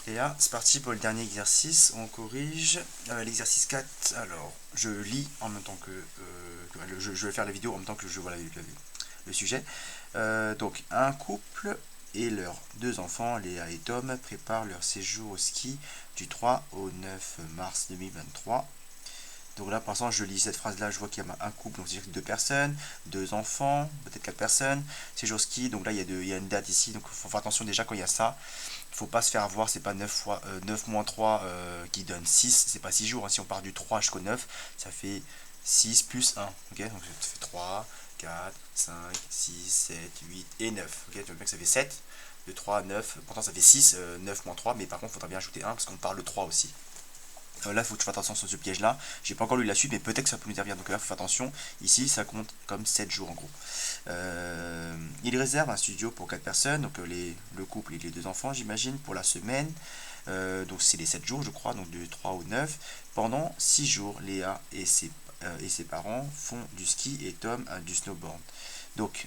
Et là, c'est parti pour le dernier exercice. On corrige l'exercice 4. Alors, je lis en même temps que... je vais faire la vidéo en même temps que je vois le sujet. Donc, un couple et leurs deux enfants, Léa et Tom, préparent leur séjour au ski du 3 au 9 mars 2023. Donc là, pour l'instant, je lis cette phrase-là, je vois qu'il y a un couple, donc c'est-à-dire deux personnes, deux enfants, peut-être quatre personnes, séjour ski, donc là, il y a une date ici, donc il faut faire attention déjà quand il y a ça. Il ne faut pas se faire avoir, c'est pas 9 moins 3 qui donne 6, c'est pas 6 jours, hein. Si on part du 3 jusqu'au 9, ça fait 6 plus 1, ok, donc ça fait 3, 4, 5, 6, 7, 8 et 9, ok, tu vois bien que ça fait 7, de 3 à 9, pourtant ça fait 6, 9 moins 3, mais par contre il faudra bien ajouter 1 parce qu'on parle de 3 aussi. Là, il faut que tu fasses attention sur ce piège-là. J'ai pas encore lu la suite, mais peut-être que ça peut nous servir. Donc là, il faut faire attention. Ici, ça compte comme 7 jours en gros. Il réserve un studio pour 4 personnes, donc le couple et les deux enfants, j'imagine, pour la semaine. Donc c'est les 7 jours, je crois, donc de 3 au 9. Pendant 6 jours, Léa et ses parents font du ski et Tom a du snowboard. Donc,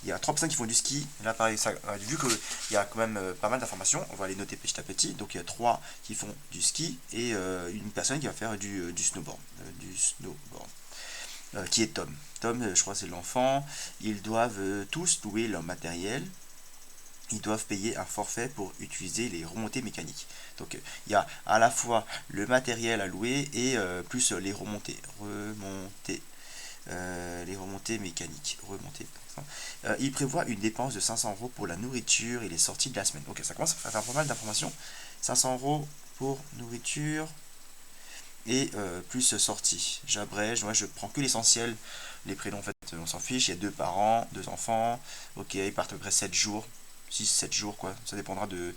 il y a 3 personnes qui font du ski. Là, pareil, vu qu'il y a quand même pas mal d'informations, on va les noter petit à petit. Donc, il y a 3 qui font du ski et une personne qui va faire du snowboard. Qui est Tom. Tom, je crois, c'est l'enfant. Ils doivent tous louer leur matériel. Ils doivent payer un forfait pour utiliser les remontées mécaniques. Donc, il y a à la fois le matériel à louer et plus les remontées. Les remontées mécaniques. Il prévoit une dépense de 500 euros pour la nourriture et les sorties de la semaine. Ok, ça commence à faire pas mal d'informations. 500 euros pour nourriture et plus sorties. J'abrège, moi je prends que l'essentiel. Les prénoms, en fait, on s'en fiche. Il y a deux parents, deux enfants. Ok, ils partent à peu près 7 jours. 6 7 jours, quoi. Ça dépendra de.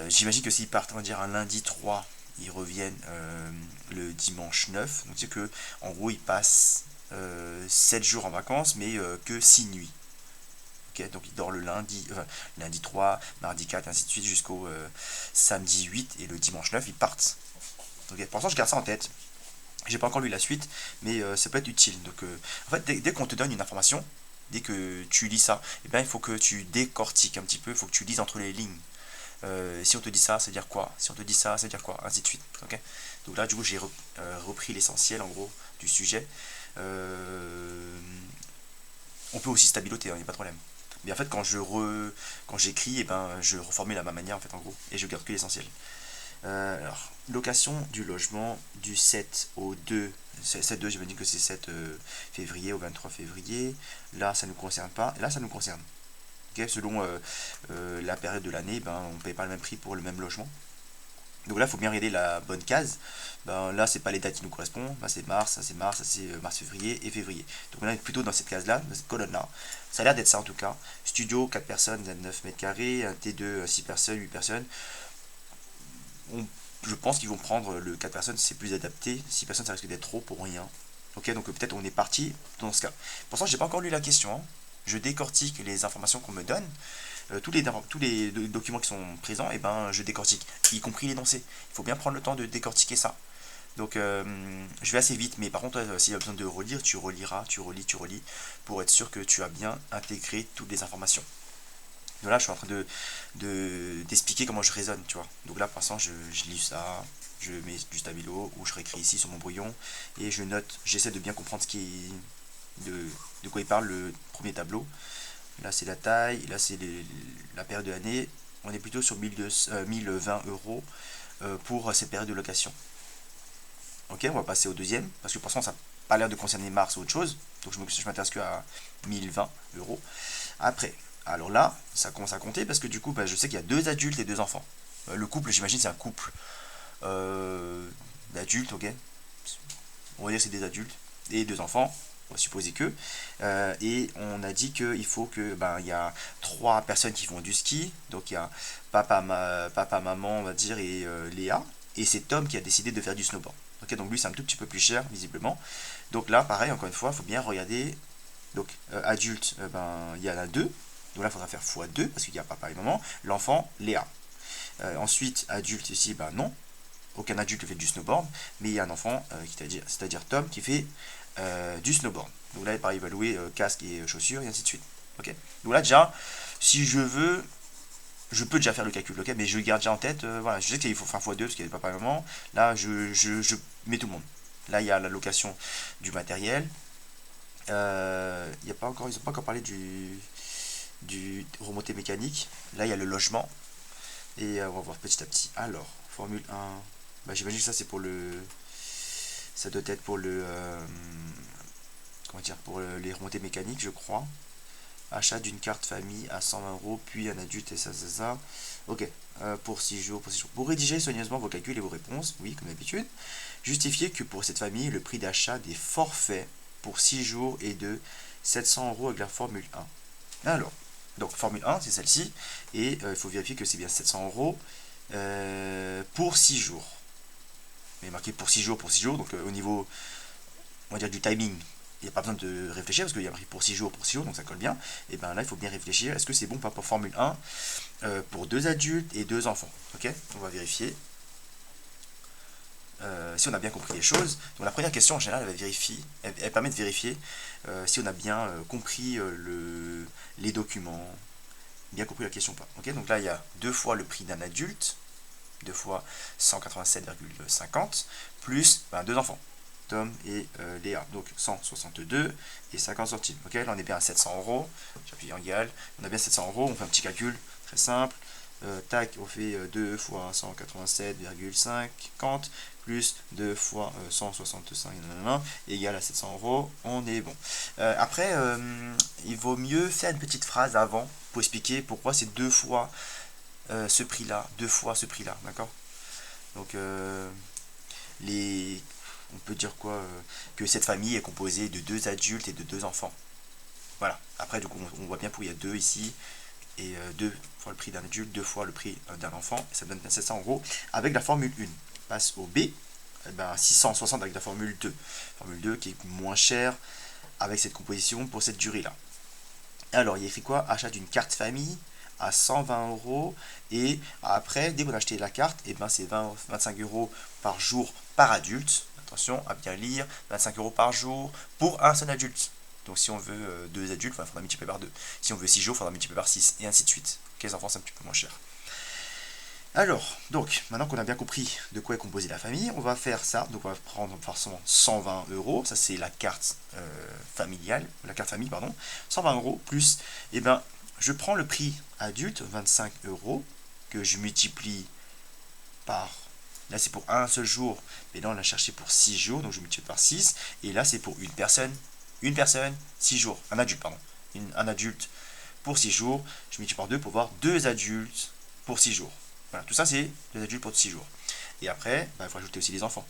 J'imagine que s'ils partent, on va dire, un lundi 3, ils reviennent le dimanche 9. Donc c'est que en gros ils passent 7 jours en vacances mais que 6 nuits. Okay, donc ils dorment le lundi 3, mardi 4, ainsi de suite jusqu'au samedi 8 et le dimanche 9 ils partent. Okay, pour l'instant je garde ça en tête. J'ai pas encore lu la suite, mais ça peut être utile. Donc en fait dès qu'on te donne une information, dès que tu lis ça, eh bien, il faut que tu décortiques un petit peu, il faut que tu lises entre les lignes. Si on te dit ça, ça veut dire quoi? Si on te dit ça, ça veut dire quoi? Ainsi de suite. Okay, donc là, du coup, j'ai repris l'essentiel, en gros, du sujet. On peut aussi stabiloter, il n'y a pas de problème. Mais en fait, quand j'écris, eh ben, je reformule à ma manière, en fait, en gros. Et je garde que l'essentiel. Alors, location du logement du 7 au 2. 7-2, j'imagine que c'est 7 février au 23 février. Là, ça ne nous concerne pas. Là, ça nous concerne. Okay, selon la période de l'année, ben, on ne paye pas le même prix pour le même logement. Donc là, il faut bien regarder la bonne case. Ben, là, c'est pas les dates qui nous correspondent. Ben, c'est mars, ça c'est mars, ça c'est mars, février et février. Donc on est plutôt dans cette case-là, dans cette colonne-là. Ça a l'air d'être ça en tout cas. Studio, 4 personnes, 9 mètres carrés. Un T2, 6 personnes, 8 personnes. Je pense qu'ils vont prendre le 4 personnes, c'est plus adapté. 6 personnes, ça risque d'être trop pour rien. Ok, donc peut-être on est parti dans ce cas. Pour ça, j'ai pas encore lu la question, hein. Je décortique les informations qu'on me donne. Tous les documents qui sont présents, et ben, je décortique, y compris l'énoncé. Il faut bien prendre le temps de décortiquer ça. Donc, je vais assez vite, mais par contre, s'il y a besoin de relire, tu reliras, tu relis, pour être sûr que tu as bien intégré toutes les informations. Donc là, je suis en train d'expliquer comment je raisonne, tu vois. Donc là, pour l'instant, je lis ça, je mets du stabilo, ou je réécris ici sur mon brouillon, et je note, j'essaie de bien comprendre de quoi il parle le premier tableau. Là, c'est la taille, là, c'est la période de l'année. On est plutôt sur 1020 euros pour cette période de location. Ok, on va passer au deuxième, parce que pour l'instant, ça n'a pas l'air de concerner Mars ou autre chose. Donc, je m'intéresse que à 1020 euros. Après, alors là, ça commence à compter, parce que du coup, bah, je sais qu'il y a deux adultes et deux enfants. Le couple, j'imagine, c'est un couple d'adultes, ok. On va dire que c'est des adultes et deux enfants. On va supposer que. Et on a dit qu'il faut que ben, il y a trois personnes qui font du ski. Donc il y a papa, maman, on va dire, et Léa. Et c'est Tom qui a décidé de faire du snowboard. Ok, donc lui c'est un tout petit peu plus cher, visiblement. Donc là, pareil, encore une fois, il faut bien regarder. Donc adulte, ben, il y en a deux. Donc là, il faudra faire x2 parce qu'il y a papa et maman. L'enfant, Léa. Ensuite, adulte ici, ben non. Aucun adulte fait du snowboard. Mais il y a un enfant, c'est-à-dire Tom, qui fait du snowboard. Donc là, pareil, il va louer casque et chaussures et ainsi de suite. Ok. Donc là, déjà, si je veux, je peux déjà faire le calcul, ok, mais je le garde déjà en tête. Voilà, je sais qu'il faut faire x2 parce qu'il n'y avait pas moment. Là, je mets tout le monde. Là, il y a la location du matériel. Il y a pas encore, ils n'ont pas encore parlé du remontée mécanique. Là, il y a le logement. Et on va voir petit à petit. Alors, Formule 1. Bah, j'imagine que ça, c'est pour le. Ça doit être pour le. Comment dire, pour les remontées mécaniques, je crois. Achat d'une carte famille à 120 euros, puis un adulte et ça. Ok, pour 6 jours, pour 6 jours. Pour rédiger soigneusement vos calculs et vos réponses, oui, comme d'habitude, justifiez que pour cette famille, le prix d'achat des forfaits pour 6 jours est de 700 euros avec la Formule 1. Alors, donc Formule 1, c'est celle-ci, et il faut vérifier que c'est bien 700 euros pour 6 jours. Mais marqué pour 6 jours, donc au niveau, on va dire, du timing, il n'y a pas besoin de réfléchir parce qu'il y a marqué pour 6 jours, donc ça colle bien. Et bien là, il faut bien réfléchir. Est-ce que c'est bon pour Formule 1 pour 2 adultes et 2 enfants? Ok, on va vérifier si on a bien compris les choses. Donc la première question en général, elle permet de vérifier si on a bien compris les documents, bien compris la question ou pas. Ok, donc là, il y a 2 fois le prix d'un adulte, 2 fois 187,50 plus 2 enfants. Tom et Léa, donc 162 et 50 centimes. Ok, là on est bien à 700 euros. J'appuie en égal. On a bien 700 euros. On fait un petit calcul très simple. Tac, on fait 2 fois 187,50 plus 2 fois 165 égale à 700 euros. On est bon. Après, il vaut mieux faire une petite phrase avant pour expliquer pourquoi c'est 2 fois ce prix-là, 2 fois ce prix-là. D'accord? Donc, on peut dire quoi que cette famille est composée de 2 adultes et de 2 enfants. Voilà. Après, du coup, on voit bien qu'il y a 2 ici. Et 2 fois le prix d'un adulte, 2 fois le prix d'un enfant. Et ça donne 700 euros avec la formule 1. Passe au B. 660 avec la formule 2. Formule 2 qui est moins chère avec cette composition pour cette durée-là. Alors, il y a écrit quoi? Achat d'une carte famille à 120 euros. Et après, dès qu'on a acheté la carte, c'est 25 euros par jour par adulte. Attention à bien lire, 25 euros par jour pour un seul adulte. Donc si on veut 2 adultes, il faudra multiplier par 2. Si on veut 6 jours, il faudra multiplier par 6, et ainsi de suite. Les enfants, c'est un petit peu moins cher. Alors, donc, maintenant qu'on a bien compris de quoi est composée la famille, on va faire ça. Donc on va prendre forcément 120 euros. Ça, c'est la carte familiale, la carte famille, pardon. 120 euros plus, je prends le prix adulte, 25 euros, que je multiplie par... Là, c'est pour un seul jour, mais là, on l'a cherché pour 6 jours, donc je multiplie par 6. Et là, c'est pour une personne, 6 jours. Un adulte, pardon. Un adulte pour 6 jours. Je multiplie par 2 pour voir 2 adultes pour 6 jours. Voilà, tout ça, c'est les adultes pour 6 jours. Et après, il faut ajouter aussi les enfants.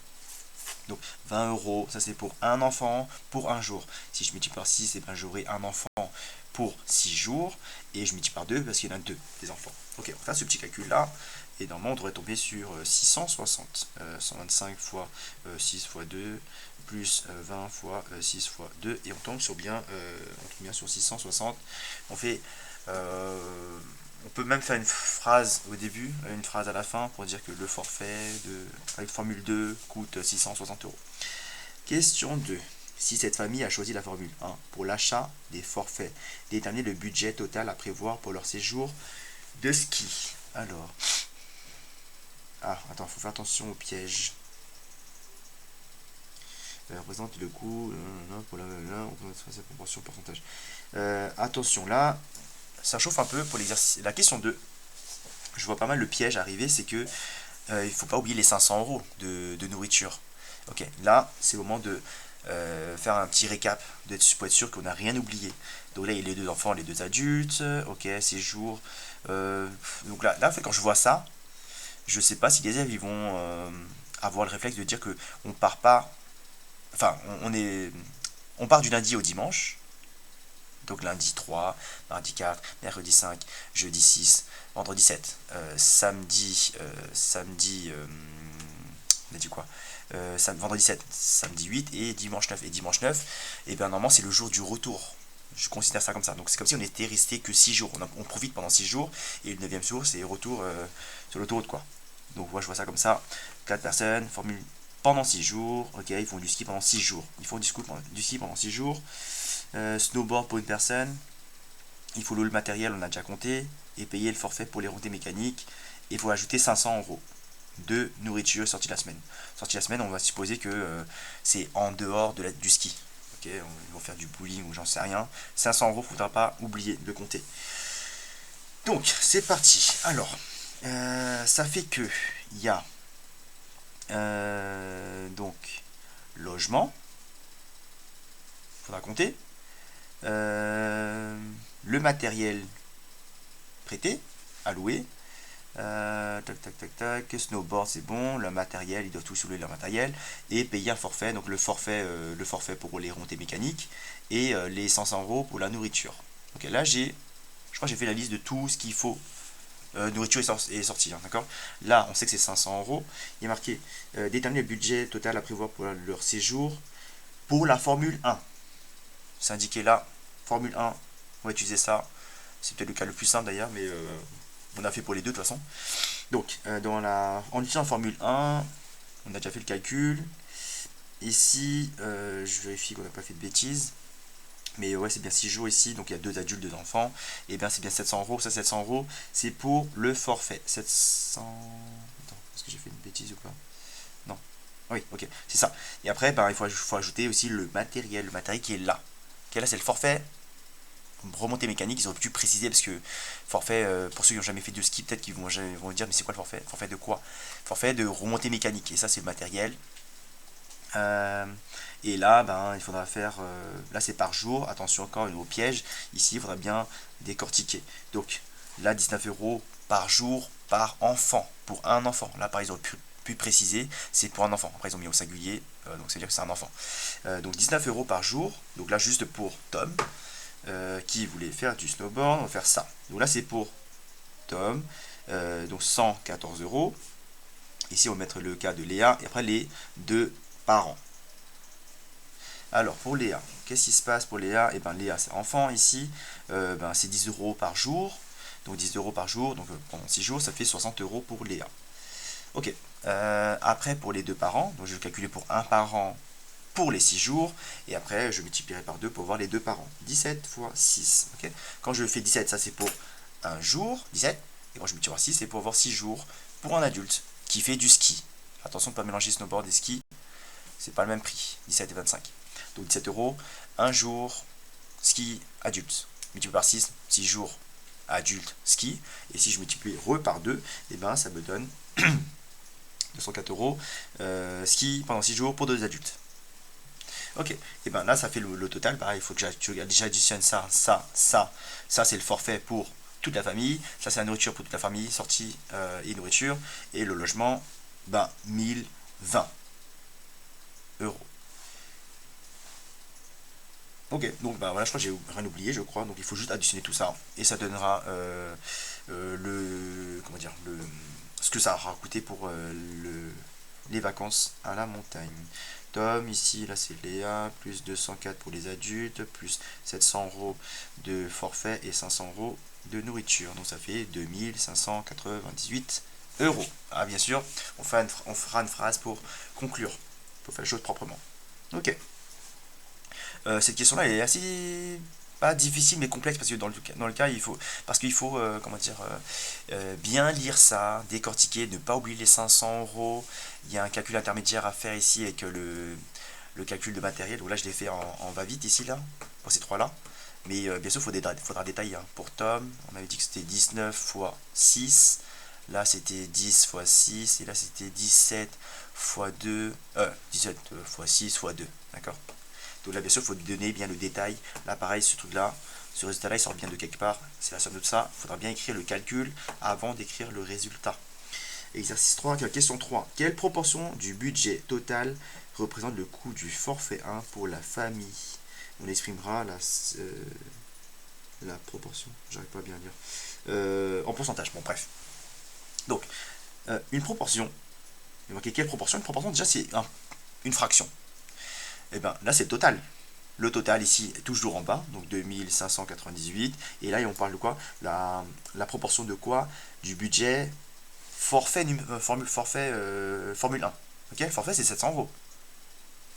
Donc, 20 euros, ça c'est pour un enfant pour un jour. Si je multiplie par 6, j'aurai un enfant pour 6 jours. Et je multiplie par 2 parce qu'il y en a 2 des enfants. Ok, on fait ce petit calcul-là. Et normalement, on devrait tomber sur 660. 125 fois 6 fois 2, plus 20 fois 6 fois 2. Et on tombe sur bien sur 660. On fait... on peut même faire une phrase au début, une phrase à la fin pour dire que le forfait avec Formule 2 coûte 660 euros. Question 2. Si cette famille a choisi la Formule 1 pour l'achat des forfaits, déterminer le budget total à prévoir pour leur séjour de ski. Alors... Ah, attends, il faut faire attention au piège. Représente le coût pour la proportion pourcentage. Attention, là, ça chauffe un peu pour l'exercice. La question 2, je vois pas mal le piège arriver, c'est que il faut pas oublier les 500 euros de nourriture. Ok, là, c'est le moment de faire un petit récap pour être sûr qu'on n'a rien oublié. Donc là, il y a les 2 enfants, les 2 adultes. Ok, séjour. Donc là, en fait, quand je vois ça, je sais pas si les élèves ils vont avoir le réflexe de dire que on part pas. Enfin, on part du lundi au dimanche. Donc lundi 3, mardi 4, mercredi 5, jeudi 6, vendredi 7, samedi, on a dit quoi vendredi 7, samedi 8 et dimanche 9. Et dimanche 9, et bien normalement c'est le jour du retour. Je considère ça comme ça. Donc c'est comme si on était resté que 6 jours. On profite pendant 6 jours et le 9e jour c'est retour sur l'autoroute quoi. Donc moi je vois ça comme ça. 4 personnes, formule pendant 6 jours. Ok, ils font du ski pendant 6 jours. Ils font du ski pendant 6 jours. Snowboard pour une personne. Il faut le matériel, on a déjà compté. et payer le forfait pour les remontées mécaniques. Et il faut ajouter 500 € de nourriture sortie la semaine. Sortie la semaine, on va supposer que c'est en dehors du ski. Ok, ils vont faire du bowling ou j'en sais rien. 500 €, il ne faudra pas oublier de compter. Donc, c'est parti. Alors, ça fait que il y a donc logement, il faudra compter. Le matériel prêté, alloué. Tac tac tac tac, snowboard c'est bon, le matériel, ils doivent tous soulever leur matériel et payer un forfait, donc le forfait pour les remontées mécaniques et les 500 € pour la nourriture. Ok, là je crois que j'ai fait la liste de tout ce qu'il faut. Nourriture est sortie, hein, d'accord. Là on sait que c'est 500 €. Il est marqué déterminer le budget total à prévoir pour leur séjour pour la Formule 1. C'est indiqué là, Formule 1, on va utiliser ça. C'est peut-être le cas le plus simple d'ailleurs, mais on a fait pour les deux de toute façon. Donc, en utilisant la Formule 1, on a déjà fait le calcul. Ici, je vérifie qu'on n'a pas fait de bêtises. Mais ouais, c'est bien 6 jours ici, donc il y a 2 adultes, 2 enfants. Et bien c'est bien 700 €. Ça, 700 €, c'est pour le forfait. 700. Attends, est-ce que j'ai fait une bêtise ou pas? Non. Oui, ok, c'est ça. Et après, ben, il faut ajouter aussi le matériel qui est là. Ok, là, c'est le forfait remontée mécanique. Ils auraient pu préciser parce que forfait, pour ceux qui n'ont jamais fait de ski, peut-être qu'ils vont dire mais c'est quoi le forfait? Forfait de quoi? Forfait de remontée mécanique. Et ça, c'est le matériel. Et là, ben, il faudra faire. Là, c'est par jour. Attention encore au piège. Ici, il faudra bien décortiquer. Donc, là, 19 € par jour par enfant. Pour un enfant. Là, par exemple, pu préciser, c'est pour un enfant. Après, ils ont mis au singulier. Donc, c'est-à-dire que c'est un enfant. Donc, 19 € par jour. Donc, là, juste pour Tom. Qui voulait faire du snowboard. On va faire ça. Donc, là, c'est pour Tom. Donc, 114 €. Ici, on va mettre le cas de Léa. Et après, les deux parents. Alors pour Léa, qu'est-ce qui se passe pour Léa? Et bien Léa c'est enfant ici, ben, c'est 10 € par jour, donc 10 € par jour, donc pendant 6 jours ça fait 60 € pour Léa. Ok, après pour les deux parents, donc je vais calculer pour un parent pour les 6 jours, et après je multiplierai par 2 pour voir les deux parents. 17 fois 6, ok. Quand je fais 17, ça c'est pour un jour, 17, et quand je multiplie par 6, c'est pour avoir 6 jours pour un adulte qui fait du ski. Attention de ne pas mélanger snowboard et ski, c'est pas le même prix, 17 et 25. Donc 17 €, un jour, ski adulte. Multiplié par 6, 6 jours adulte ski. Et si je multiplie par 2, et ben, ça me donne 204 € ski pendant 6 jours pour 2 adultes. Ok, et ben là ça fait le total. Pareil, il faut que j'additionne ça, ça c'est le forfait pour toute la famille. Ça c'est la nourriture pour toute la famille, sortie et nourriture. Et le logement, ben 1020 €. Ok, donc bah voilà, je crois que j'ai rien oublié, je crois. Donc il faut juste additionner tout ça et ça donnera ce que ça aura coûté pour les vacances à la montagne. Tom, ici, là c'est Léa, plus 204 pour les adultes, plus 700 € de forfait et 500 € de nourriture. Donc ça fait 2598 €. Ah bien sûr, on fera une phrase pour conclure. Il faut faire les choses proprement. Ok. Cette question-là est assez pas difficile mais complexe parce que dans le cas il faut bien lire ça, décortiquer, ne pas oublier les 500 €. Il y a un calcul intermédiaire à faire ici avec le calcul de matériel. Donc là je l'ai fait en va-vite ici là pour ces trois là. Mais bien sûr il faudra détailler. Hein. Pour Tom, on avait dit que c'était 19 fois 6. Là c'était 10 fois 6 et là c'était 17 fois 2. 17 fois 6 fois 2. D'accord. Donc là, bien sûr, il faut donner bien le détail. Là, pareil, ce truc-là, ce résultat-là, il sort bien de quelque part. C'est la somme de tout ça. Il faudra bien écrire le calcul avant d'écrire le résultat. Exercice 3, question 3. Quelle proportion du budget total représente le coût du forfait 1 pour la famille? On exprimera la proportion. J'arrive pas à bien lire. En pourcentage. Bon, bref. Donc, une proportion. Quelle proportion? Une proportion, déjà, c'est une fraction. Et bien là c'est le total. Le total ici est toujours en bas, donc 2598. Et là on parle de quoi? La proportion de quoi? Du budget forfait Formule 1. Ok, forfait c'est 700 €.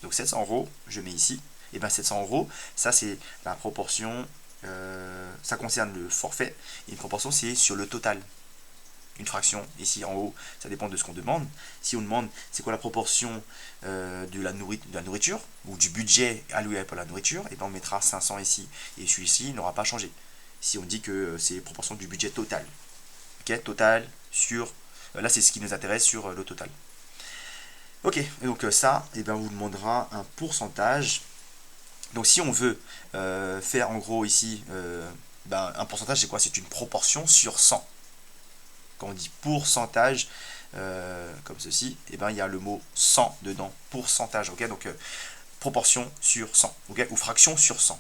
Donc 700 €, je mets ici. Et bien 700 €, ça c'est la proportion ça concerne le forfait, et une proportion, c'est sur le total. Une fraction, ici en haut, ça dépend de ce qu'on demande. Si on demande c'est quoi la proportion de la nourriture, ou du budget alloué pour la nourriture, et bien on mettra 500 ici, et celui-ci n'aura pas changé. Si on dit que c'est proportion du budget total. Ok, total sur... là c'est ce qui nous intéresse sur le total. Ok, et donc ça, et bien, on vous demandera un pourcentage. Donc si on veut faire en gros ici, un pourcentage c'est quoi? C'est une proportion sur 100. Quand on dit pourcentage, comme ceci, et ben il y a le mot 100 dedans, pourcentage, ok? Donc proportion sur 100, ok? Ou fraction sur 100.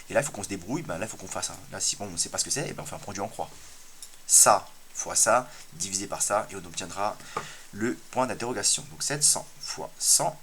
Et là, il faut qu'on se débrouille, là, il faut qu'on fasse, là, si on ne sait pas ce que c'est, et ben on fait un produit en croix. Ça fois ça, divisé par ça, et on obtiendra le point d'interrogation. Donc 700 fois 100,